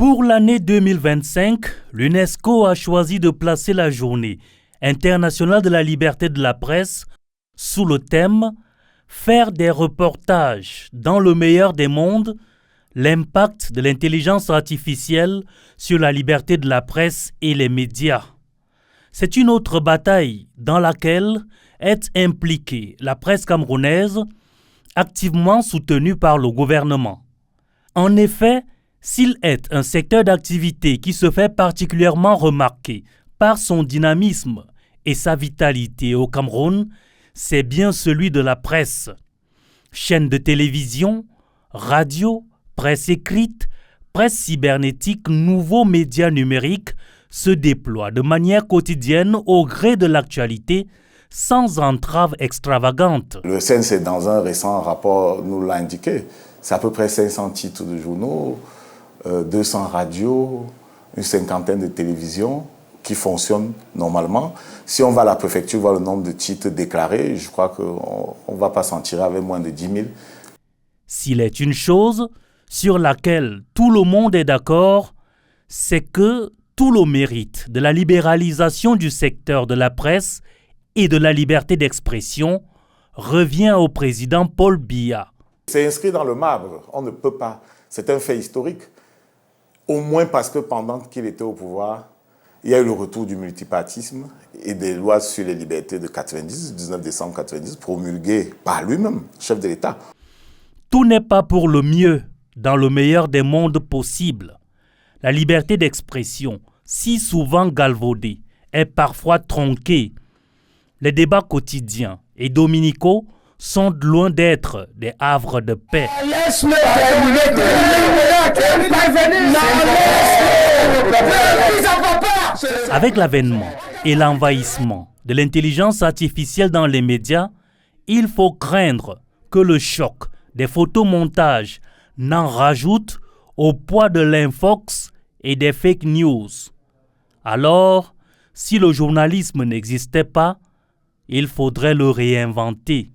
Pour l'année 2025, l'UNESCO a choisi de placer la Journée internationale de la liberté de la presse sous le thème « Faire des reportages dans le meilleur des mondes, l'impact de l'intelligence artificielle sur la liberté de la presse et les médias ». C'est une autre bataille dans laquelle est impliquée la presse camerounaise, activement soutenue par le gouvernement. En effet, s'il est un secteur d'activité qui se fait particulièrement remarquer par son dynamisme et sa vitalité au Cameroun, c'est bien celui de la presse. Chaînes de télévision, radio, presse écrite, presse cybernétique, nouveaux médias numériques se déploient de manière quotidienne au gré de l'actualité, sans entrave extravagante. Le CNC, dans un récent rapport, nous l'a indiqué. C'est à peu près 500 titres de journaux, 200 radios, une cinquantaine de télévisions qui fonctionnent normalement. Si on va à la préfecture voir le nombre de titres déclarés, je crois qu'on ne va pas s'en tirer avec moins de 10 000. S'il est une chose sur laquelle tout le monde est d'accord, c'est que tout le mérite de la libéralisation du secteur de la presse et de la liberté d'expression revient au président Paul Biya. C'est inscrit dans le marbre, on ne peut pas. C'est un fait historique. Au moins parce que pendant qu'il était au pouvoir, il y a eu le retour du multipartisme et des lois sur les libertés de 19 décembre 90, promulguées par lui-même, chef de l'État. Tout n'est pas pour le mieux dans le meilleur des mondes possibles. La liberté d'expression, si souvent galvaudée, est parfois tronquée. Les débats quotidiens et dominicaux sont loin d'être des havres de paix. Avec l'avènement et l'envahissement de l'intelligence artificielle dans les médias, il faut craindre que le choc des photomontages n'en rajoute au poids de l'infox et des fake news. Alors, si le journalisme n'existait pas, il faudrait le réinventer.